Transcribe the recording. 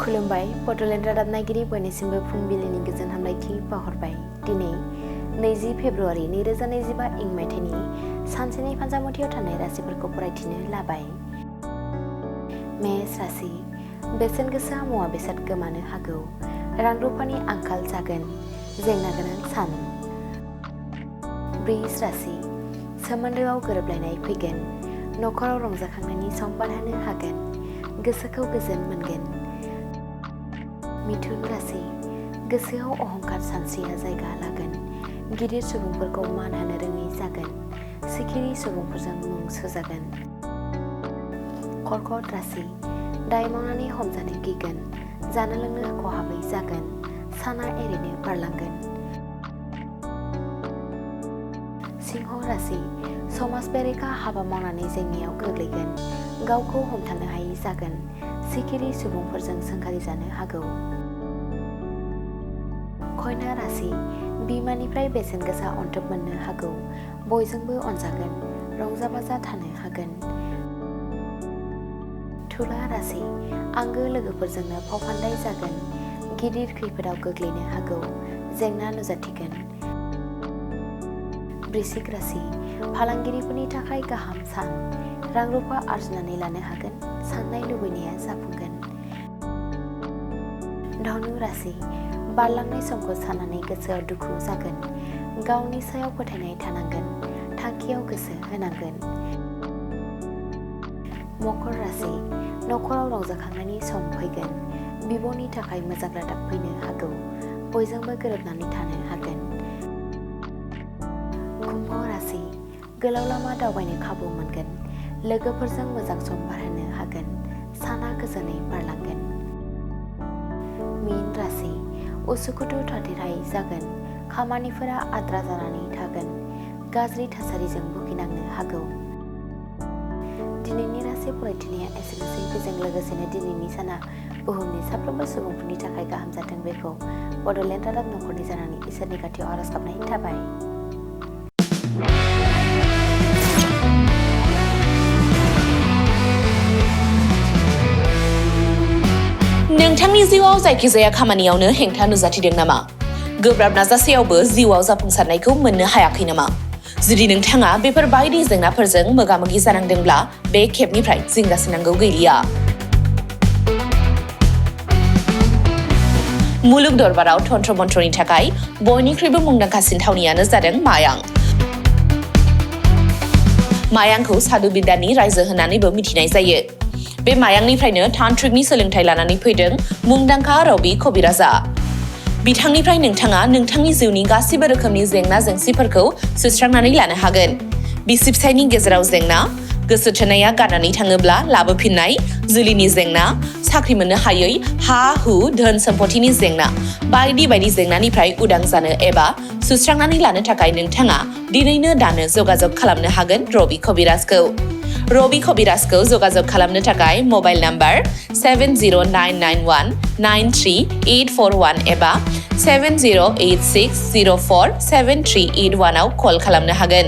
खुलुमबाय बड'लेण्ड रादाब नायगिरि बयनिसिमबो फुंबिलिनि गोजोन हामलायथि बावहरबाय। दिनै 20 फेब्रुआरि 2025 इं मायथाइनि सानसेनि फान्जामुथियाव थानाय राशिफोरखौ फरायथिनो लाबाय। मेष राशि बेसेन गोसा मुवा बेसाद गोमानो हागौ, रां रुफानि आंखाल जागोन, जेंना गोनां सान। वृष राशि सोमोन्दोआव गोरोबलायनाय फैगोन, नखराव रंजाखांनायनि सम बारहोनो हागोन, गोसोखौ गोजोन मोनगोन। मिथुन राशि गोसोआव अहंकार सानस्रिया जायगा लागोन, गिदिर सुबुंफोरखौ मान होनो रोङै जागोन, सिखिरि सुबुंफोरजों मुं सुजागोन। कर्कट राशि दाय मावनानै हमजानो गिगोन, जानो लोंनो खहाबै जागोन, साना एरैनो बारलांगोन। सिंह राशि समाज बेरेखा हाबा मावनानै जेंनायाव गोग्लैगोन, गावखौ हमथानो हायै जागोन, सिखिरि सुबुंफोरजों सोंखारि जानो हागौ। कन्या राशि बिमानिफ्राय बेसेन गोसा अनथोब मोननो हागौ, बयजोंबो अनजागोन, रंजा बाजा थानो हागोन। तुला राशि आंगो लोगोफोरजोंनो फाव फान्दाय जागोन, गिदिर खैफोदाव गोग्लैनो हागौ, जेंना नुजाथिगोन। वृश्चिक राशि फालांगिरिफोरनि थाखाय गाहाम सान, रां रुफा आरजिनानै लानो हागोन, साननाय लुबैनाया जाफुंगोन। धनु राशि बारलांनाय समखौ साननानै गोसोआव दुखु जागोन, गावनि सायाव फोथायनाय थानांगोन, थांखियाव गोसो होनांगोन। मकर राशि नखराव रंजाखांनायनि सम फैगोन, बिब'नि थाखाय मोजां रादाब फैनो हागौ, बयजोंबो गोरोबनानै थानो हागोन। कुम्भ राशि गोलाव लामा दावबायनो खाबु मोनगोन, लोगोफोरजों मोजां सम बारहोनो हागोन, साना गोजोनै बारलांगोन। मीन राशि उसुखुथु थाथेरहायै जागोन, खामानिफोरा आद्रा जानानै थागोन, गाज्रि थासारिजों भुगिनांनो हागौ। दिनैनि राशि फरायथिनाया एसेनोसै। बेजों लोगोसेनो दिनैनि साना बुहुमनि साफ्रोमबो सुबुंफोरनि थाखाय गाहाम जाथों बेखौ बड'लेण्ड रादाब नखरनि जानानै इसोरनि खाथियाव आरज गाबनाय थाबाय। नोंथांनि जिउआव जायखिजाया खामानियावनो हेंथा नुजाथिदों नामा? गोब्राब नाजासेयावबो जिउआव जाफुंसारनायखौ मोननो हायाखै नामा? जुदि नोंथाङा बेफोर बायदि जेंनाफोरजों मोगा-मोगि जानांदोंब्ला बे खेबनिफ्राय जिंगासिनांगौ गैलिया। मुलुग दरबाराव तन्त्र मन्त्रनि थाखाय बयनिख्रुइबो मुंदांखासिन थावनियानो जादों मायां। मायांखौ साधु बिद्यानि रायजो होननानैबो मिथिनाय जायो। बे मायांनिफ्रायनो तान्त्रिकनि सोलोंथाइ लानानै फैदों मुंदांखा रबि कबिराजआ। बिथांनिफ्राय नोंथाङा नोंथांनि जिउनि गासिबो रोखोमनि जेंना जेंसिफोरखौ सुस्रांनानै लानो हागोन। बिसि फिसायनि गेजेराव जेंना, गोसो थोनाया गारनानै थाङोब्ला लाबोफिननाय, जुलिनि जेंना, साख्रि मोननो हायै, हा-हु, धोन सम्पथिनि जेंना, बायदि बायदि जेंनानिफ्राय उदां जानो एबा सुस्रांनानै लानो थाखाय नोंथाङा दिनैनो दानो जगाजग खालामनो हागोन रबि कबिराजखौ। रबि कबिराजखौ जगाजग खालामनो थाखाय मबाइल नाम्बार 7099193841 एबा 7086047381 आव कल खालामनो हागोन।